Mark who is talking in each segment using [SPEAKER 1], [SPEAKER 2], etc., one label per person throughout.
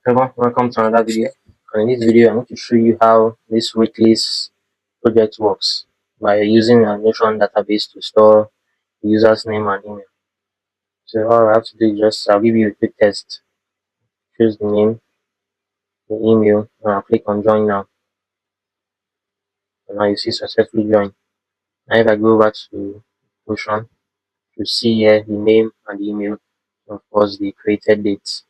[SPEAKER 1] Everyone, welcome to another video. And in this video, I'm going to show you how this waitlist project works by using a Notion database to store the user's name and email. So all I have to do is I'll give you a quick test. Choose the name, the email, and I'll click on join now. And now you see successfully join. Now if I go over to Notion, you see here the name and the email, and of course the created dates.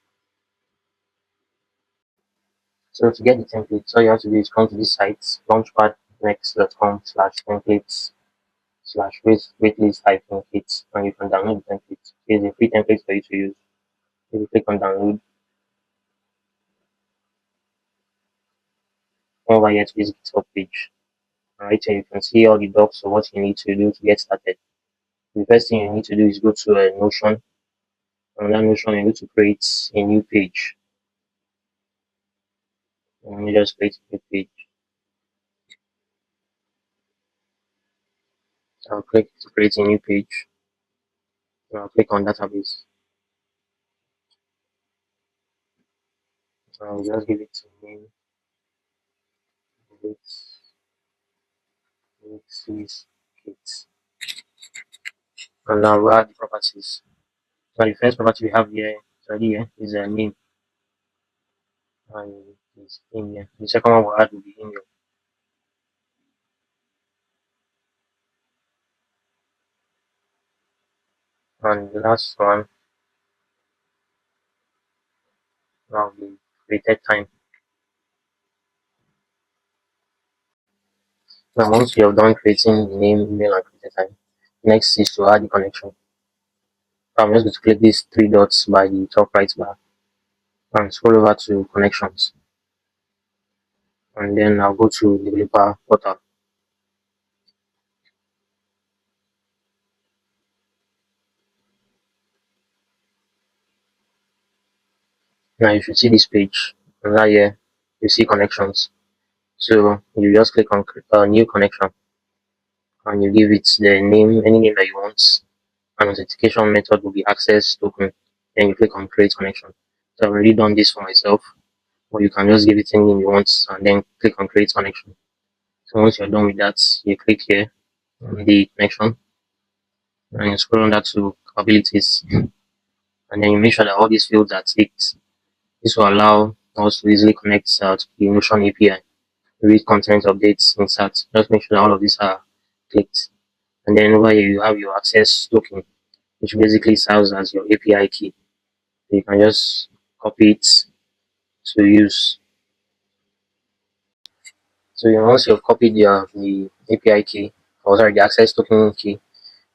[SPEAKER 1] So to get the templates, all you have to do is come to this site, launchpad next.com/templates/waitlist-kits, and you can download the template. Here's a free template for you to use. If you click on download, come over here to this GitHub page. Right here you can see all the docs of what you need to do to get started. The first thing you need to do is go to Notion. On that Notion, you need to create a new page. Let me just create a new page. So I'll click to create a new page. And I'll click on database. I'll just give it a name. Nextjs kits. And now we'll add the properties. So the first property we have here already here is a name and is email. The second one we'll add will be email. And the last one will be created time. Now once you have done creating the name, email and created time, next is to add the connection. So I'm just going to click these three dots by the top right bar and scroll over to connections. And then I'll go to developer portal. Now you should see this page. And right here you see connections. So you just click on new connection and you give it the name, any name that you want. An authentication method will be access token. Then you click on create connection. So I've already done this for myself, or you can just give it any name you want and then click on create connection. So once you're done with that, you click here on the connection and you scroll on that to capabilities, and then you make sure that all these fields are ticked. This will allow us to easily connect to the Notion API, read content updates, insert. Just make sure that all of these are clicked. And then over here you have your access token, which basically serves as your API key. So you can just copy it to use. So once you've copied the API key, or sorry, the access token key,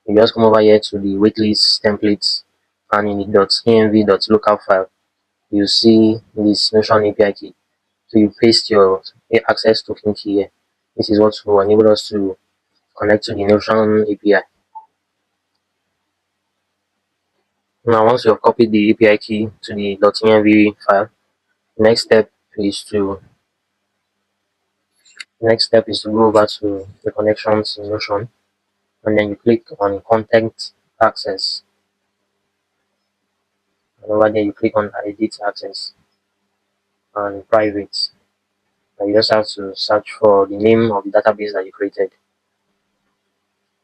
[SPEAKER 1] you just come over here to the waitlist templates, and in the .env.local file, you see this Notion API key. So you paste your access token key here. This is what will enable us to connect to the Notion API. Now, once you have copied the API key to the .env file, next step is to go over to the connections in Notion, and then you click on content access. And over there, you click on edit access and private. And you just have to search for the name of the database that you created.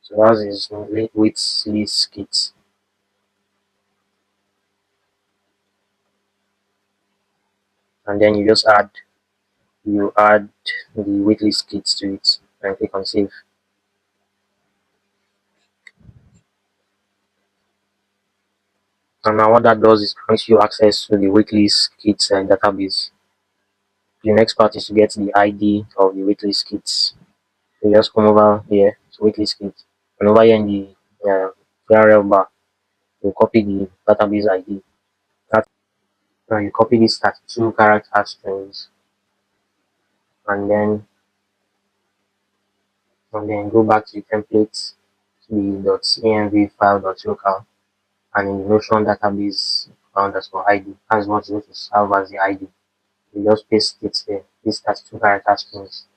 [SPEAKER 1] So that is waitlist kits. And then you just add the waitlist kits to it and click on save. And now what that does is grants you access to the waitlist kits database. The next part is to get the ID of the waitlist kits. So you just come over here to waitlist kit, and over here in the URL bar, you copy the database ID. Now you copy these 32 character strings, and then go back to the templates, to the .env file.local, and in the Notion database _ID. That's what's going to serve as the ID. You just paste it there, these 32 character strings.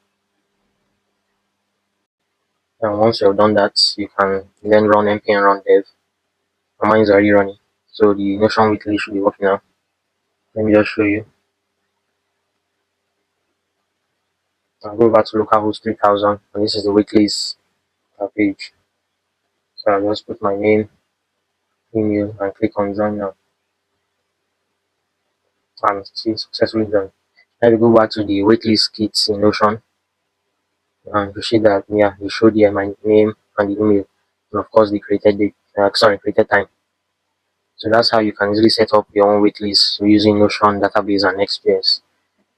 [SPEAKER 1] And once you've done that, you can then run npm run dev. And mine is already running, so the Notion weekly should be working now. Let me just show you. I'll go back to localhost 3000, and this is the waitlist page. So I'll just put my name, email, and click on join now, and see successfully done. Let me go back to the waitlist kits in Notion, and you see that yeah, it showed here my name and the email, and of course the created date, created time. So that's how you can easily set up your own waitlist using Notion database and Next.js.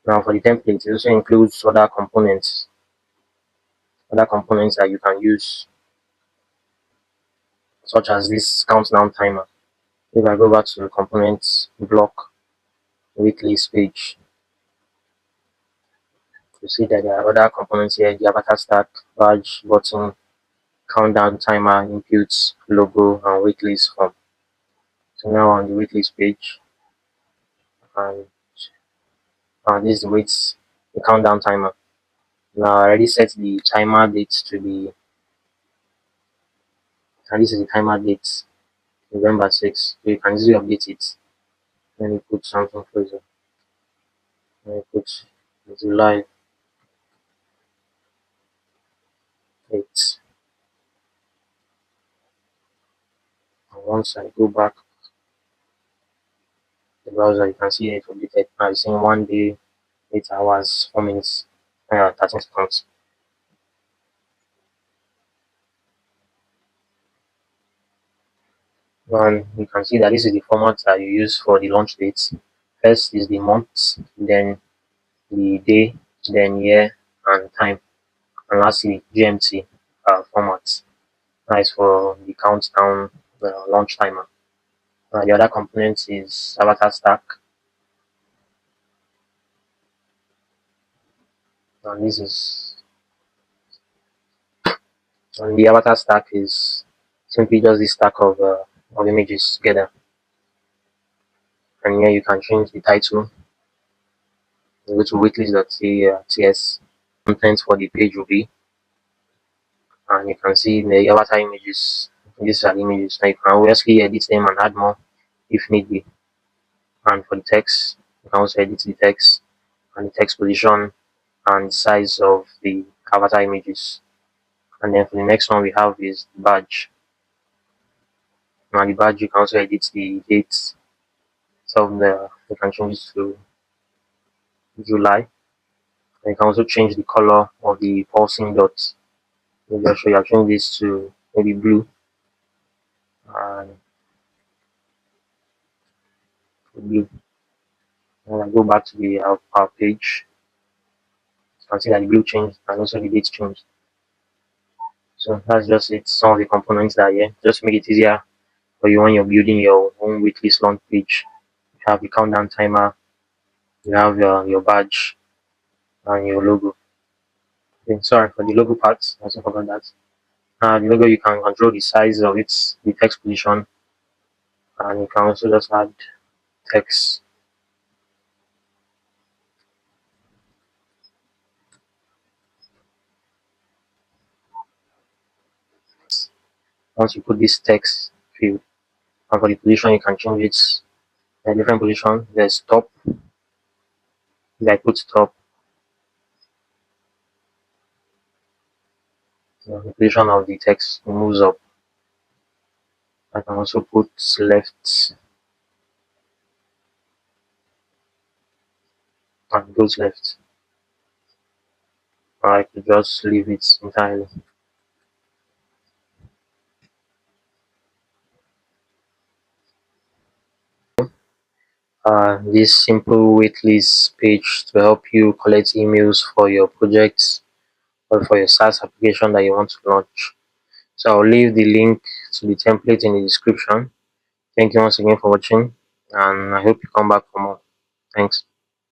[SPEAKER 1] Now for the template, it also includes other components that you can use, such as this countdown timer. If I go back to the components block waitlist page, you see that there are other components here: the avatar stack, badge, button, countdown timer, inputs, logo, and waitlist form. So now on the waitlist page, and this is the countdown timer. Now I already set the timer date to be, and this is the timer date, November 6th. So you can easily update it. Let me put something closer. Let me put July 8th. And once I go back to the browser, you can see it updated. Now it's saying 1 day, 8 hours, 4 minutes, 13 seconds. And you can see that this is the format that you use for the launch dates. First is the month, then the day, then year and time, and lastly GMT format. That is for the countdown launch timer. The other component is avatar stack, and this is and the avatar stack is simply just the stack of images together. And here you can change the title. You go to waitlist.ts. Content for the page will be, and you can see the avatar images. These are the images. Now you can obviously edit them and add more if need be. And for the text, you can also edit the text and the text position and size of the avatar images. And then for the next one we have is the badge. Now the badge you can also edit the dates. So you can change it to July. And you can also change the color of the pulsing dots. Maybe I'll show you. I'll change this to maybe blue and blue. And I go back to the our page. You can see that the blue changed and also the date changed. So that's just it. Some of the components that are here. Just to make it easier for you when you're building your own waitlist launch page. You have the countdown timer, you have your badge and your logo. Okay, sorry for the logo part, I also forgot that. The logo, you can control the size of its the text position, and you can also just add text. Once you put this text field, and for the position, you can change it a different position. There's top. If I put top, the position of the text moves up. I can also put left and goes left. Or I could just leave it entirely. This simple waitlist page to help you collect emails for your projects or for your SaaS application that you want to launch. So I'll leave the link to the template in the description. Thank you once again for watching, and I hope you come back for more. Thanks.